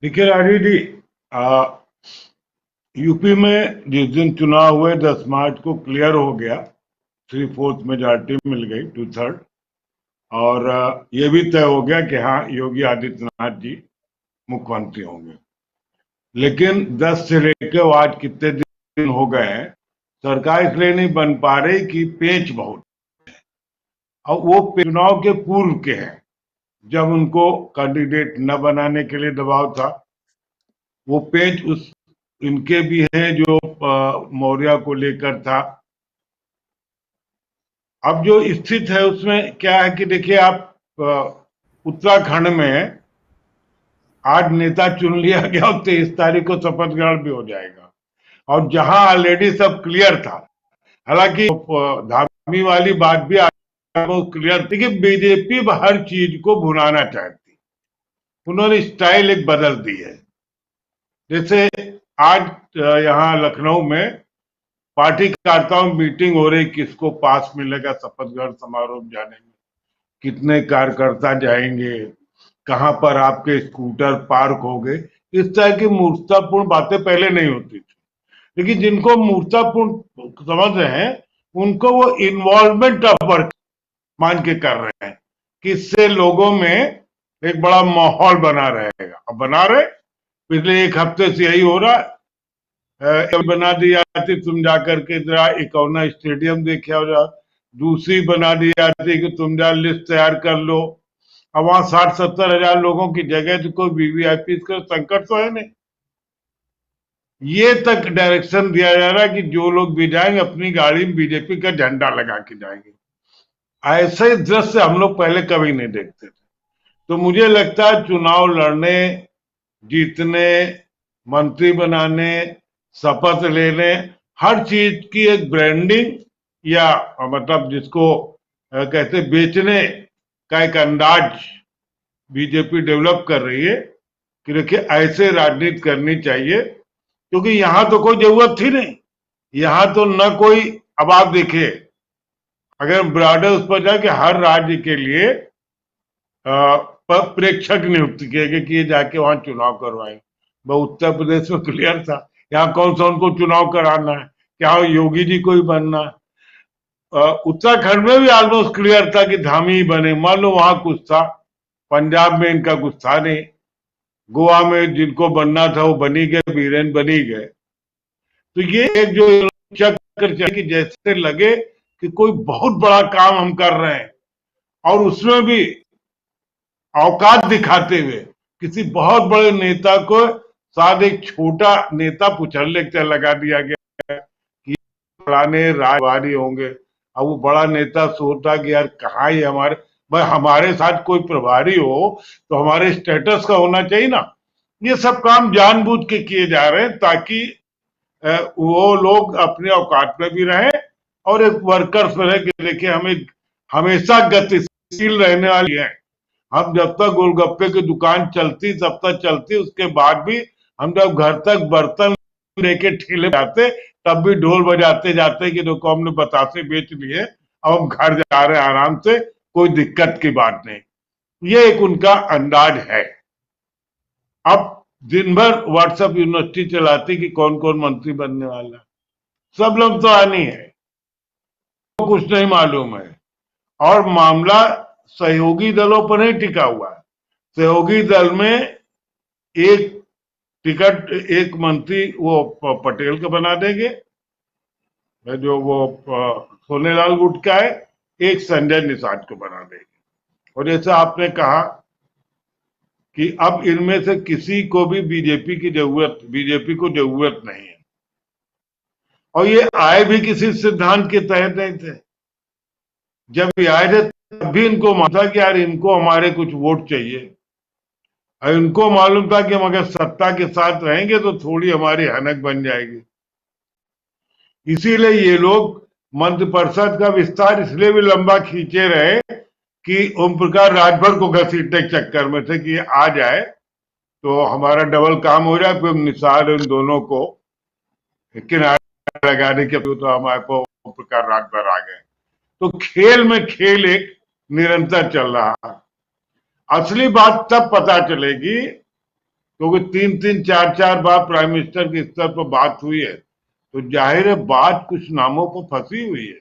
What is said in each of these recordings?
देखिए राजीव जी, यूपी में जिस दिन चुनाव हुए 10 मार्च को क्लियर हो गया। 3/4 मेजॉरिटी मिल गई, 2/3। और ये भी तय हो गया कि हाँ, योगी आदित्यनाथ जी मुख्यमंत्री होंगे। लेकिन 10 से लेकर आज कितने दिन हो गए हैं, सरकार इसलिए नहीं बन पा रही कि पेच बहुत, और वो चुनाव के पूर्व के हैं, जब उनको कैंडिडेट न बनाने के लिए दबाव था। वो पेच उस इनके भी हैं जो मौर्य को लेकर था। अब जो स्थिति है उसमें क्या है कि देखिए आप, उत्तराखंड में आज नेता चुन लिया गया और 23 तारीख को शपथ ग्रहण भी हो जाएगा। और जहां ऑलरेडी सब क्लियर था, हालांकि धामी वाली बात भी क्लियर थी कि बीजेपी हर चीज को भुनाना चाहती। उन्होंने स्टाइल एक बदल दी है। जैसे आज यहाँ लखनऊ में पार्टी कार्यकर्ताओं में मीटिंग हो रही, किसको पास मिलेगा शपथ ग्रहण समारोह में जाने में, कितने कार्यकर्ता जाएंगे, कहां पर आपके स्कूटर पार्क हो गए। इस तरह की मूर्खतापूर्ण बातें पहले नहीं होती थी। लेकिन जिनको मूर्खतापूर्ण समझ रहे हैं, उनको वो इन्वॉल्वमेंट ऑफ वर्क मान के कर रहे हैं कि इससे लोगों में एक बड़ा माहौल बना रहेगा। अब बना रहे, पिछले एक हफ्ते से यही हो रहा है। बना दी जाती, तुम जाकर के जरा इकोना स्टेडियम देखे हो जा। दूसरी बना दी जाती कि तुम जा लिस्ट तैयार कर लो। अब वहां 60-70 हजार लोगों की जगह तो कोई वीवीआईपी का संकट तो है नहीं। ये तक डायरेक्शन दिया जा रहा है कि जो लोग भी जाएंगे अपनी गाड़ी में बीजेपी का झंडा लगा के जाएंगे। ऐसे दृश्य हम लोग पहले कभी नहीं देखते थे। तो मुझे लगता है चुनाव लड़ने, जीतने, मंत्री बनाने, शपथ लेने, हर चीज की एक ब्रांडिंग या मतलब जिसको कहते बेचने का एक अंदाज बीजेपी डेवलप कर रही है कि देखिए ऐसे राजनीति करनी चाहिए। क्योंकि यहां तो कोई जरूरत थी नहीं, यहां तो न कोई। अब आप देखिए, अगर ब्रॉडर उस पर जाए कि हर राज्य के लिए प्रेक्षक नियुक्त किए गए कि ये जाके वहां चुनाव करवाए। वो उत्तर प्रदेश में क्लियर था, यहाँ कौन सा उनको चुनाव कराना है, क्या योगी जी को ही बनना है। उत्तराखंड में भी ऑलमोस्ट क्लियर था कि धामी ही बने। मान लो वहां कुछ था, पंजाब में इनका कुछ था नहीं। गोवा में जिनको बनना था वो बनी गए, बीरेन बनी गए। तो ये एक जो चक्कर चले कि जैसे लगे कि कोई बहुत बड़ा काम हम कर रहे हैं, और उसमें भी औकात दिखाते हुए किसी बहुत बड़े नेता को शायद एक छोटा नेता पुछड़ने के लगा दिया गया कि फलाने राजवारी होंगे। अब वो बड़ा नेता सोचता कि यार कहाँ ही हमारे भाई, हमारे साथ कोई प्रभारी हो तो हमारे स्टेटस का होना चाहिए ना। ये सब काम जानबूझ के किए जा रहे हैं ताकि वो लोग अपने औकात में भी रहे और एक वर्कर्स में रहे कि देखिए हमें हमेशा गतिशील रहने वाली है। हम जब तक गोलगप्पे की दुकान चलती तब तक चलती, उसके बाद भी हम जब घर तक बर्तन लेके ठेले जाते तब भी ढोल बजाते जाते कि देखो हमने बतासे बेच लिए, अब हम घर जा रहे हैं आराम से, कोई दिक्कत की बात नहीं। ये एक उनका अंदाज है। अब दिन भर व्हाट्सएप यूनिवर्सिटी चलाती कि कौन कौन मंत्री बनने वाला है। सब लोग तो आनी है, तो कुछ नहीं मालूम है। और मामला सहयोगी दलों पर नहीं टिका हुआ है। सहयोगी दल में एक टिकट, एक मंत्री वो पटेल का बना देंगे, जो वो सोनेलाल गुटका है। एक संजय निषाद को बना देंगे। और जैसे आपने कहा कि अब इनमें से किसी को भी बीजेपी को जरूरत नहीं है। और ये आए भी किसी सिद्धांत के तहत नहीं थे। जब ये आए थे तब भी इनको मालूम था कि यार इनको हमारे कुछ वोट चाहिए, और इनको मालूम था कि हम अगर सत्ता के साथ रहेंगे तो थोड़ी हमारी हनक बन जाएगी। इसीलिए ये लोग मंत्रिपरिषद का विस्तार इसलिए भी लंबा खींचे रहे कि ओम प्रकाश राजभर को घसीटने के चक्कर में थे कि आ जाए तो हमारा डबल काम हो जाए। फिर निसार इन दोनों को किनारे लगाने के तो हमारे को ओम प्रकाश राजभर आ गए। तो खेल में खेल एक निरंतर चल रहा है। असली बात तब पता चलेगी क्योंकि 3-3, 4-4 बार प्राइम मिनिस्टर के स्तर पर बात हुई है, तो जाहिर है बात कुछ नामों पर फंसी हुई है।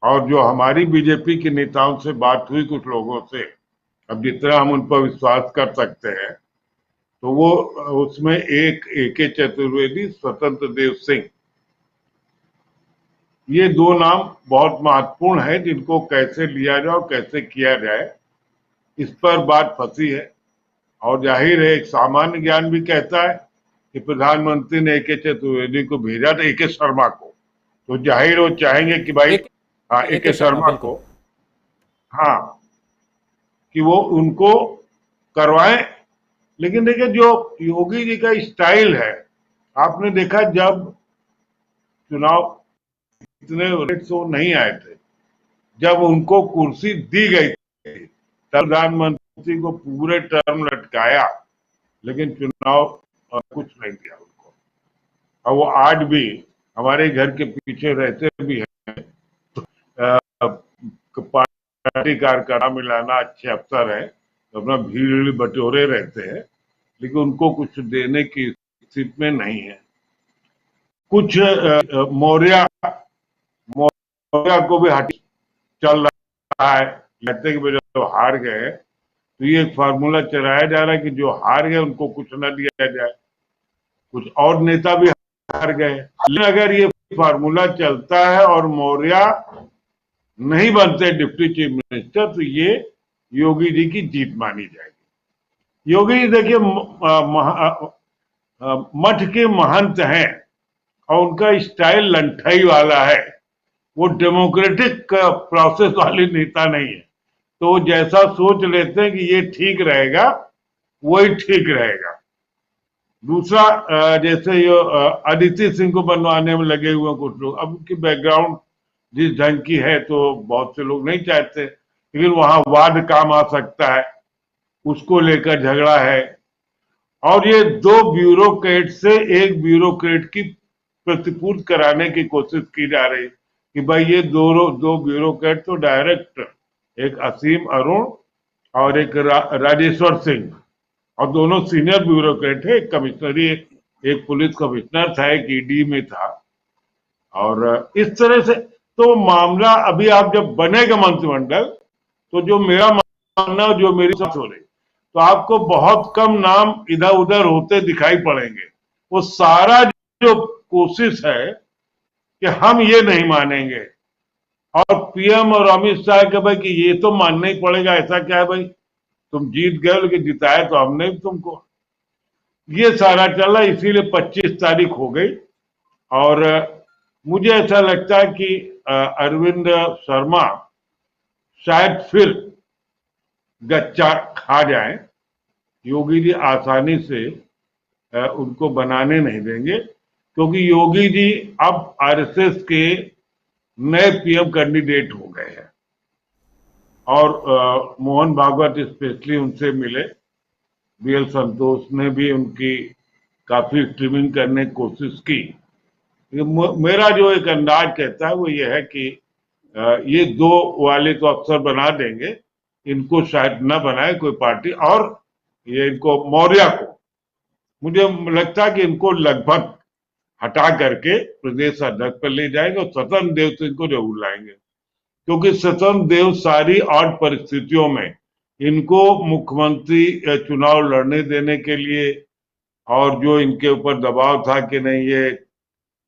और जो हमारी बीजेपी के नेताओं से बात हुई कुछ लोगों से, अब जितना हम उन पर विश्वास कर सकते हैं, तो वो उसमें एक AK चतुर्वेदी, स्वतंत्र देव सिंह, ये दो नाम बहुत महत्वपूर्ण है, जिनको कैसे लिया जाए और कैसे किया जाए, इस पर बात फंसी है। और जाहिर है एक सामान्य ज्ञान भी कहता है कि प्रधानमंत्री ने AK चतुर्वेदी को भेजा था, AK शर्मा को, तो जाहिर वो चाहेंगे कि भाई हाँ AK शर्मा को, हाँ, कि वो उनको करवाएं। लेकिन देखिए जो योगी जी का स्टाइल है, आपने देखा जब चुनाव इतने रेट से वो नहीं आए थे, जब उनको कुर्सी दी गई थी, प्रधानमंत्री को पूरे टर्म लटकाया, लेकिन चुनाव कुछ नहीं दिया उनको। और वो आज भी हमारे घर के पीछे रहते भी हैं, पार्टी कार्यकर्ता मिलाना अच्छे अफसर है, तो अपना भीड़ बटोरे रहते हैं, लेकिन उनको कुछ देने की स्थिति में नहीं है। कुछ मौर्य को भी हट चल रहा है, कहते कि जो हार गए, तो ये एक फार्मूला चलाया जा रहा है कि जो हार गए उनको कुछ न दिया जाए। कुछ और नेता भी हार गए, लेकिन अगर ये फार्मूला चलता है और मौर्य नहीं बनते डिप्टी चीफ मिनिस्टर, तो ये योगी जी की जीत मानी जाएगी। योगी जी देखिए मठ के महंत हैं और उनका स्टाइल लंठाई वाला है, वो डेमोक्रेटिक प्रोसेस वाली नेता नहीं है, तो वो जैसा सोच लेते हैं कि ये ठीक रहेगा वही ठीक रहेगा। दूसरा जैसे ये अदिति सिंह को बनवाने में लगे हुए कुछ लोग, अब उनकी बैकग्राउंड जिस ढंग की है तो बहुत से लोग नहीं चाहते, लेकिन वहां वाद काम आ सकता है, उसको लेकर झगड़ा है। और ये दो ब्यूरोक्रेट से एक ब्यूरोक्रेट की प्रतिपूर्ति कराने की कोशिश की जा रही कि भाई ये दो ब्यूरोक्रेट तो डायरेक्ट, एक असीम अरुण और एक राजेश्वर सिंह, और दोनों सीनियर ब्यूरोक्रेट है, एक कमिश्नरी, एक पुलिस कमिश्नर था, एक ED में था। और इस तरह से तो मामला अभी आप जब बनेगा मंत्रिमंडल, तो जो मेरा मानना, जो मेरी सोच हो रही, तो आपको बहुत कम नाम इधर उधर होते दिखाई पड़ेंगे। वो सारा जो कोशिश है कि हम ये नहीं मानेंगे, और PM और अमित शाह के भाई कि ये तो मानना ही पड़ेगा, ऐसा क्या है भाई, तुम जीत गए लेकिन जिताया तो हमने भी तुमको, ये सारा चला। इसीलिए 25 तारीख हो गई, और मुझे ऐसा लगता है कि अरविंद शर्मा शायद फिर गच्चा खा जाए, योगी जी आसानी से उनको बनाने नहीं देंगे, क्योंकि योगी जी अब RSS के नए PM कैंडिडेट हो गए हैं। और मोहन भागवत स्पेशली उनसे मिले, BL संतोष ने भी उनकी काफी ट्रिमिंग करने की कोशिश की। मेरा जो एक अंदाज कहता है वो ये है कि ये दो वाले तो अफसर बना देंगे, इनको शायद न बनाए कोई पार्टी, और ये इनको मौर्य को मुझे लगता है कि इनको लगभग हटा करके प्रदेश अध्यक्ष पर ले जाएंगे, और स्वतंत्र देव सिंह को जरूर लाएंगे, क्योंकि स्वतंत्र देव सारी ऑड परिस्थितियों में इनको मुख्यमंत्री चुनाव लड़ने देने के लिए, और जो इनके ऊपर दबाव था कि नहीं ये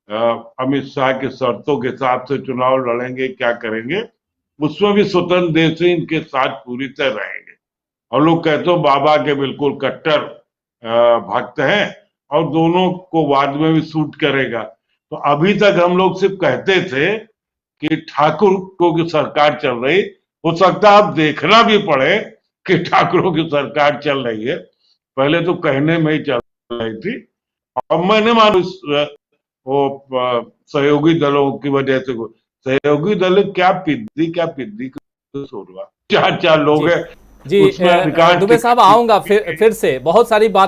अमित शाह की शर्तों के हिसाब से चुनाव लड़ेंगे, क्या करेंगे, उसमें भी स्वतंत्र देव सिंह इनके साथ पूरी तरह रहेंगे। और लोग कहते हो बाबा के बिल्कुल कट्टर भक्त हैं, और दोनों को बाद में भी सूट करेगा। तो अभी तक हम लोग सिर्फ कहते थे कि ठाकुर को की सरकार चल रही, हो सकता है अब देखना भी पड़े कि ठाकुरों की सरकार चल रही है, पहले तो कहने में ही चल रही थी। और मैंने मालूम वो सहयोगी दलों की वजह से, सहयोगी दल क्या पिद्दी सोचवा, 4-4 लोग हैं जी। दुबे साहब आऊंगा फिर से, बहुत सारी बात